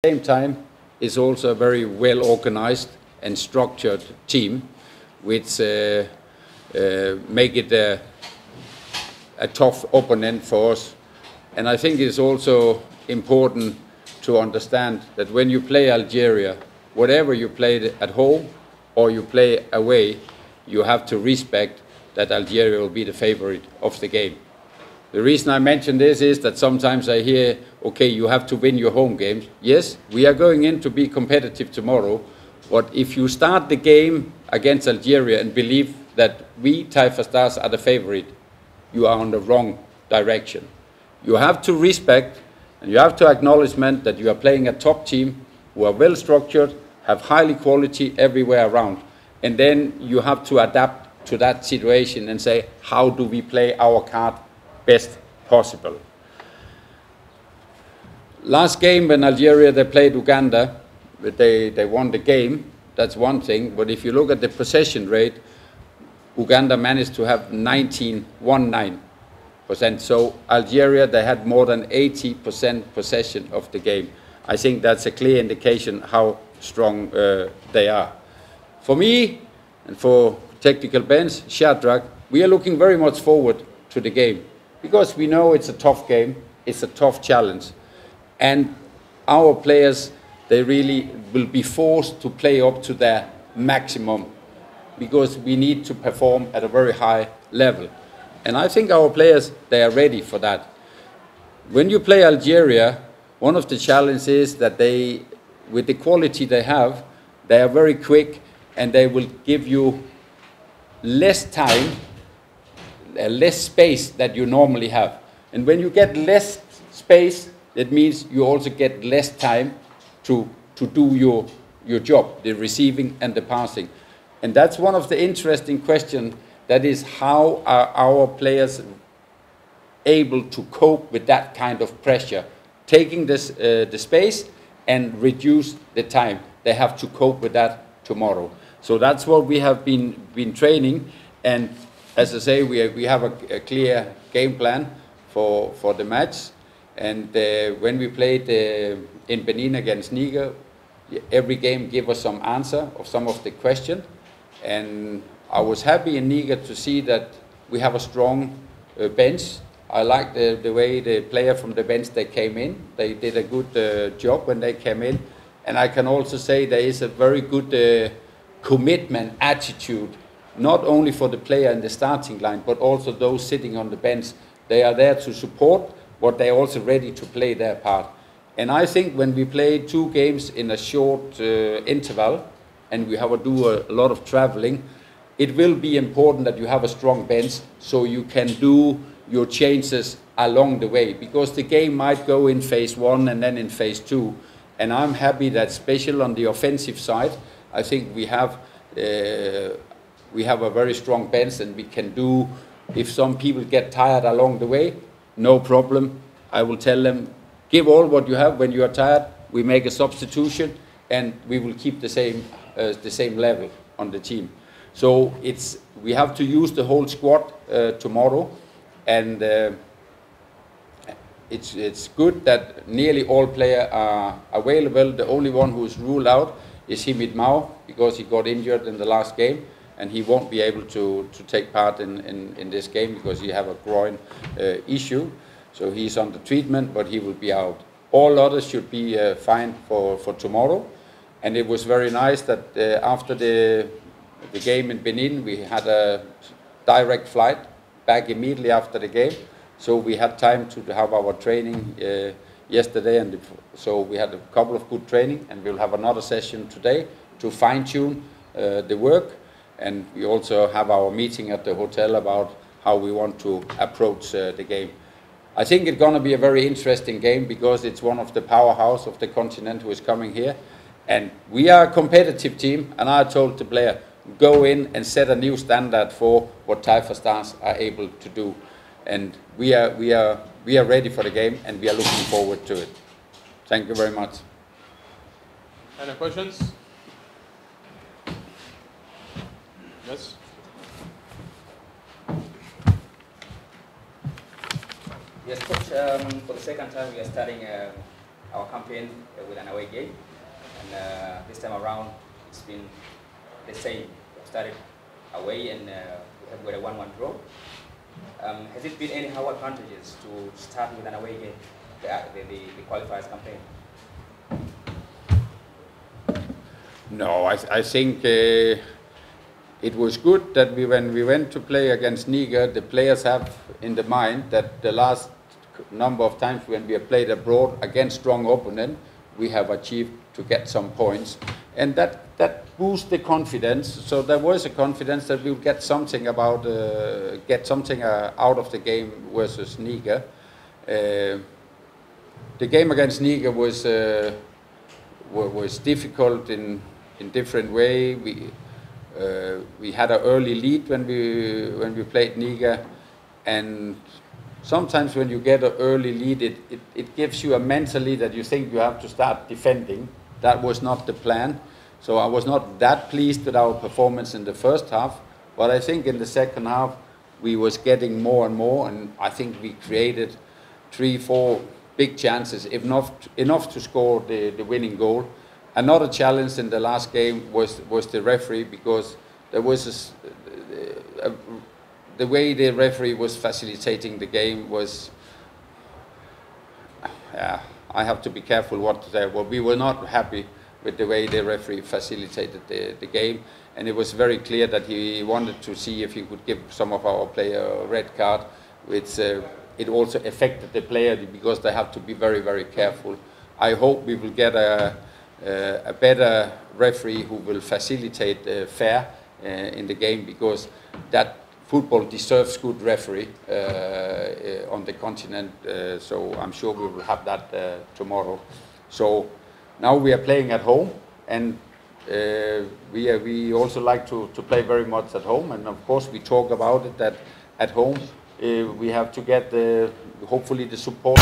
same time, it's also a very well organized and structured team, which make it a tough opponent for us. And I think it's also important to understand that when you play Algeria, whatever you play at home or you play away, you have to respect that Algeria will be the favorite of the game. The reason I mention this is that sometimes I hear, okay, you have to win your home games. Yes, we are going in to be competitive tomorrow, but if you start the game against Algeria and believe that we, Taifa Stars, are the favorite, you are on the wrong direction. You have to respect and you have to acknowledgement that you are playing a top team who are well structured, have highly quality everywhere around. And then you have to adapt to that situation and say, how do we play our card best possible? Last game when Algeria, they played Uganda, but they won the game. That's one thing. But if you look at the possession rate, Uganda managed to have 19%. So Algeria, they had more than 80% possession of the game. I think that's a clear indication how strong they are. For me and for technical bench, Shadrach, we are looking very much forward to the game because we know it's a tough game, it's a tough challenge. And our players, they really will be forced to play up to their maximum because we need to perform at a very high level. And I think our players, they are ready for that. When you play Algeria, one of the challenges is that they, with the quality they have, they are very quick and they will give you less time, less space that you normally have. And when you get less space, that means you also get less time to do your job, the receiving and the passing. And that's one of the interesting questions, that is how are our players able to cope with that kind of pressure, taking this, the space and reduce the time. They have to cope with that tomorrow. So that's what we have been training, and as I say, we have a clear game plan for the match. And when we played in Benin against Niger, every game gave us some answer of some of the question. And I was happy in Niger to see that we have a strong bench. I like the way the player from the bench, they came in. They did a good job when they came in. And I can also say there is a very good commitment attitude, not only for the player in the starting line, but also those sitting on the bench. They are there to support, but they're also ready to play their part. And I think when we play 2 games in a short interval, and we have to do a lot of traveling, it will be important that you have a strong bench so you can do your changes along the way, because the game might go in phase 1 and then in phase 2. And I'm happy that, especially on the offensive side, I think we have a very strong bench, and we can do, if some people get tired along the way, no problem. I will tell them, give all what you have. When you are tired, we make a substitution, and we will keep the same level on the team. So we have to use the whole squad tomorrow, and it's good that nearly all players are available. The only one who is ruled out is Himid Mao, because he got injured in the last game, and he won't be able to take part in this game because he have a groin issue. So he's under treatment, but he will be out. All others should be fine for tomorrow. And it was very nice that after the game in Benin, we had a direct flight back immediately after the game. So we had time to have our training yesterday, and so we had a couple of good training, and we'll have another session today to fine-tune the work. And we also have our meeting at the hotel about how we want to approach the game. I think it's going to be a very interesting game because it's one of the powerhouse of the continent who is coming here. And we are a competitive team, and I told the player, go in and set a new standard for what Taifa Stars are able to do. And we are ready for the game, and we are looking forward to it. Thank you very much. Any questions? Yes. Yes, Coach, for the second time we are starting our campaign with an away game, and this time around it's been the same. We started away and we have got a 1-1 draw. Has it been any how advantages to start with an away game, the qualifiers campaign? No, I think it was good that when we went to play against Niger, the players have in the mind that the last number of times when we have played abroad against strong opponent, we have achieved to get some points, and that boosts the confidence. So there was a confidence that we would get something out of the game versus Niger. The game against Niger was difficult in different way. We had an early lead when we played Niger, and sometimes when you get an early lead, it gives you a mentally that you think you have to start defending. That was not the plan. So I was not that pleased with our performance in the first half, but I think in the second half we was getting more and more, and I think we created 3-4 big chances, if not enough to score the winning goal. Another challenge in the last game was the referee, because there was the way the referee was facilitating the game was, I have to be careful what to say. Well, we were not happy with the way the referee facilitated the game, and it was very clear that he wanted to see if he could give some of our player a red card, which it also affected the player because they have to be very, very careful. I hope we will get a better referee who will facilitate fair in the game, because that football deserves good referee on the continent. So I'm sure we will have that tomorrow. So now we are playing at home, and we also like to play very much at home. And of course we talk about it that at home we have to get hopefully the support.